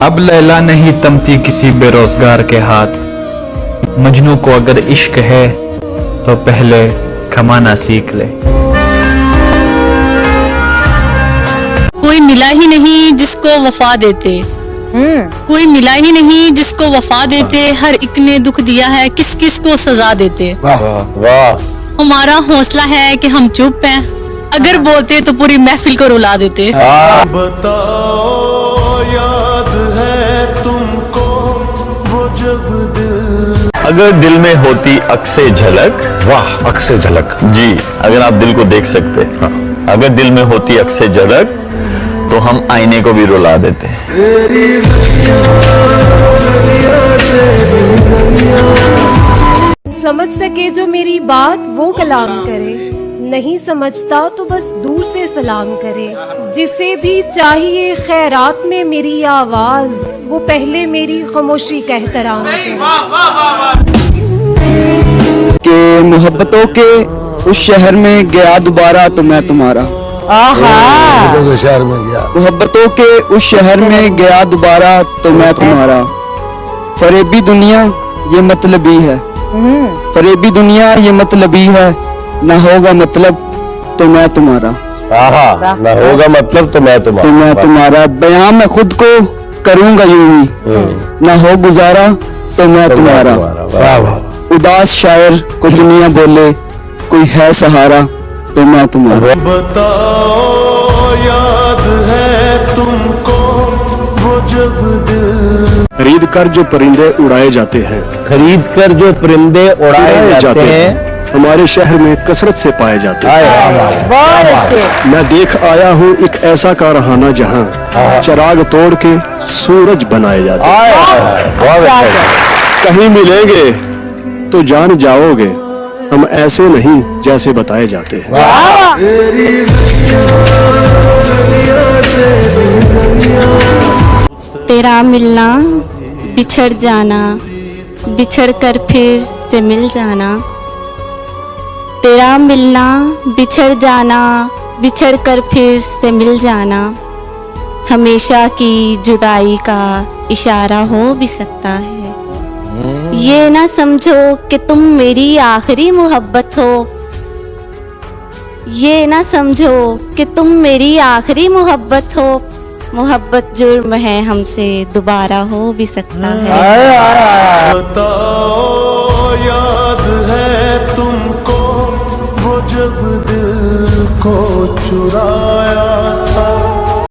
अब लैला नहीं तमती किसी बेरोजगार के हाथ। मजनू को अगर इश्क है तो पहले कमाना सीख ले। कोई मिला ही नहीं जिसको वफा देते, कोई मिला ही नहीं जिसको वफा देते। हर एक ने दुख दिया है, किस किस को सजा देते। वाह वाह। हमारा हौसला है कि हम चुप हैं, अगर बोलते तो पूरी महफिल को रुला देते। बताओ याद है तुमको वो जब दिल, अगर दिल में होती अक्से झलक। वाह, अक्से झलक जी, अगर आप दिल को देख सकते। हाँ। अगर दिल में होती अक्से झलक तो हम आईने को भी रुला देते। समझ सके जो मेरी बात वो कलाम करे, नहीं समझता तो बस दूर से सलाम करे। जिसे भी चाहिए खैरात में मेरी आवाज, वो पहले मेरी खामोशी का एहतराम करे। के मोहब्बतों के उस शहर में गया दोबारा तो मैं तुम्हारा। शहर में गया, मोहब्बतों के उस शहर में गया दोबारा तो मैं तुम्हारा। फरेबी दुनिया ये मतलबी है, फरेबी दुनिया ये मतलबी है। ना होगा मतलब तो मैं तुम्हारा, ना होगा मतलब तो मैं तुम्हारा। तो मैं तुम्हारा बयां मैं खुद को करूंगा यूं ही। ना हो गुजारा तो मैं तुम्हारा। उदास शायर को दुनिया बोले कोई है सहारा तो मैं तुम्हारा। बताओ याद है तुमको वो जब दिल, खरीद कर जो परिंदे उड़ाए जाते हैं, खरीद कर जो परिंदे उड़ाए जाते हैं हमारे शहर में कसरत से पाए जाते हैं। मैं देख आया हूँ एक ऐसा कारखाना जहाँ चिराग तोड़ के सूरज बनाए जाते हैं। कहीं मिलेंगे तो जान जाओगे, हम ऐसे नहीं जैसे बताए जाते हैं। तेरा मिलना बिछड़ जाना, बिछड़ कर फिर से मिल जाना। तेरा मिलना बिछड़ जाना, बिछड़ कर फिर से मिल जाना। हमेशा की जुदाई का इशारा हो भी सकता है। ये ना समझो कि तुम मेरी आखिरी मोहब्बत हो, ये ना समझो कि तुम मेरी आखिरी मोहब्बत हो। मोहब्बत जुर्म है हमसे दोबारा हो भी सकता है। बताओ याद है तुमको वो जब दिल को चुराया